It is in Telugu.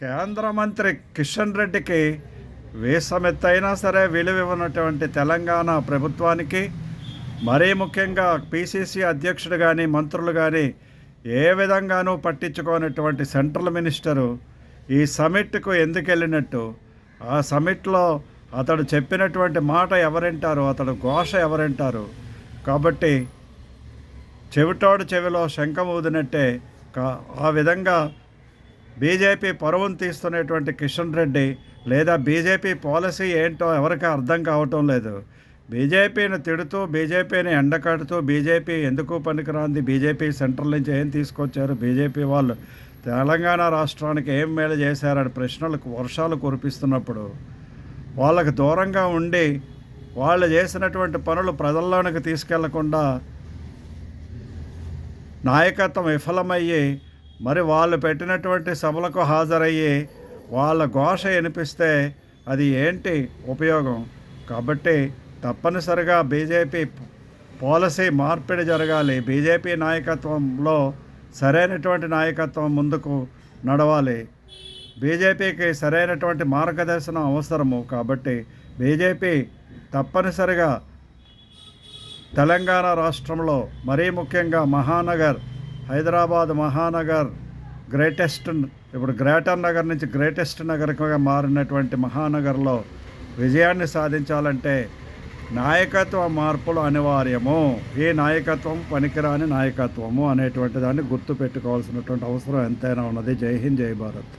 కేంద్ర మంత్రి కిషన్ రెడ్డికి వేసమెత్తైనా సరే విలువివ్వనటువంటి తెలంగాణ ప్రభుత్వానికి, మరీ ముఖ్యంగా పిసిసి అధ్యక్షుడు కానీ మంత్రులు కానీ ఏ విధంగానూ పట్టించుకోనటువంటి సెంట్రల్ మినిస్టరు ఈ సమిట్కు ఎందుకు వెళ్ళినట్టు, ఆ సమిట్లో అతడు చెప్పినటువంటి మాట ఎవరింటారు, అతడు ఘోష ఎవరింటారు. కాబట్టి చెవిటోడు చెవిలో శంఖం ఊదినట్టే ఆ విధంగా బీజేపీ పరువును తీస్తున్నటువంటి కిషన్ రెడ్డి, లేదా బీజేపీ పాలసీ ఏంటో ఎవరికి అర్థం కావటం లేదు. బీజేపీని తిడుతూ, బీజేపీని ఎండకడుతూ, బీజేపీ ఎందుకు పనికిరాంది, బీజేపీ సెంట్రల్ నుంచి ఏం తీసుకొచ్చారు, బీజేపీ వాళ్ళు తెలంగాణ రాష్ట్రానికి ఏం మేలు చేశారని ప్రశ్నలకు వర్షాలు కురిపిస్తున్నప్పుడు వాళ్ళకు దూరంగా ఉండి వాళ్ళు చేసినటువంటి పనులు ప్రజల్లోనికి తీసుకెళ్లకుండా నాయకత్వం విఫలమయ్యి, మరి వాళ్ళు పెట్టినటువంటి సభలకు హాజరయ్యి వాళ్ళ ఘోష వినిపిస్తే అది ఏంటి ఉపయోగం? కాబట్టి తప్పనిసరిగా బీజేపీ పాలసీ మార్పిడి జరగాలి. బీజేపీ నాయకత్వంలో సరైనటువంటి నాయకత్వం ముందుకు నడవాలి. బీజేపీకి సరైనటువంటి మార్గదర్శనం అవసరము. కాబట్టి బీజేపీ తప్పనిసరిగా తెలంగాణ రాష్ట్రంలో, మరీ ముఖ్యంగా మహానగర్, హైదరాబాద్ మహానగర్ ఇప్పుడు గ్రేటర్ నగర్ నుంచి గ్రేటెస్ట్ నగర్గా మారినటువంటి మహానగర్లో విజయాన్ని సాధించాలంటే నాయకత్వ మార్పులు అనివార్యము. ఈ నాయకత్వం పనికిరాని నాయకత్వము అనేటువంటి దాన్ని గుర్తుపెట్టుకోవాల్సినటువంటి అవసరం ఎంతైనా ఉన్నది. జై హింద్, జై భారత్.